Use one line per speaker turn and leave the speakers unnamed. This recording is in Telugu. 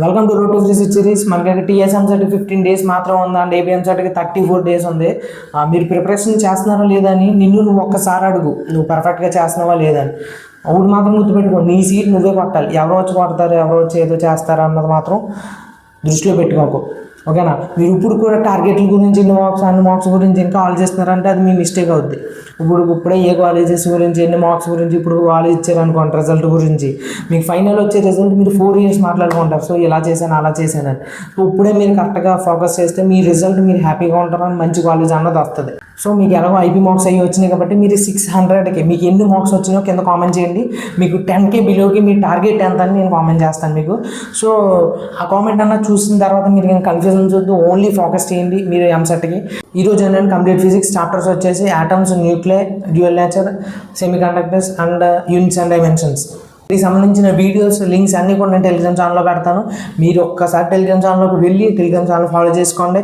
Welcome to road to free series. మనకి టీఎస్ఎంసెట్ 15 days మాత్రం ఉంది అండ్ ఏపీఎంసెట్కి 34 days ఉంది. మీరు ప్రిపరేషన్ చేస్తున్నారా లేదా అని నువ్వు ఒక్కసారి అడుగు, నువ్వు పర్ఫెక్ట్గా చేస్తున్నావా లేదని. అప్పుడు మాత్రం గుర్తుపెట్టుకో, నీ సీట్ నువ్వే కొట్టాలి. ఎవరో వచ్చి కొడతారు, ఎవరో వచ్చి ఏదో చేస్తారు అన్నది మాత్రం దృష్టిలో పెట్టుకోకు, ఓకేనా. మీరు ఇప్పుడు కూడా టార్గెట్ల గురించి ఎన్ని మార్క్స్ గురించి ఇంకా ఆలోచిస్తున్నారంటే అది మీ మిస్టేక్ అవుద్ది. ఇప్పుడే ఏ కాలేజెస్ గురించి ఎన్ని మార్క్స్ గురించి ఇప్పుడు కాలేజ్ ఇచ్చారనుకోండి, రిజల్ట్ గురించి మీకు ఫైనల్ వచ్చే రిజల్ట్ మీరు 4 years మాట్లాడుకుంటారు. సో ఇలా చేశాను అలా చేశానని. సో ఇప్పుడే మీరు కరెక్ట్గా ఫోకస్ చేస్తే మీ రిజల్ట్ మీరు హ్యాపీగా ఉంటారని మంచి కాలేజ్ అన్నది వస్తుంది. సో మీకు ఎలాగో ఐపీ మార్క్స్ అయ్యి వచ్చినాయి కాబట్టి మీరు 600కి మీకు ఎన్ని మార్క్స్ వచ్చినాయో కింద కామెంట్ చేయండి. మీకు 10K బిలోకి మీ టార్గెట్ ఎంత అని నేను కామెంట్ చేస్తాను మీకు. సో ఆ కామెంట్ అన్న చూసిన తర్వాత మీరు నేను కన్ఫ్యూజన్ చూద్దు, ఓన్లీ ఫోకస్ చేయండి మీరు ఎంసెట్కి. ఈరోజు ఏంటంటే కంప్లీట్ ఫిజిక్స్ చాప్టర్స్ వచ్చేసి atoms, nuclear, dual nature, semiconductors and units and dimensions. దీనికి సంబంధించిన వీడియోస్ లింక్స్ అన్నీ కూడా నేను టెలిగ్రామ్ ఛానల్లో పెడతాను. మీరు ఒక్కసారి టెలిగ్రామ్ ఛానల్లోకి వెళ్ళి టెలిగ్రామ్ ఛానల్ ఫాలో చేసుకోండి.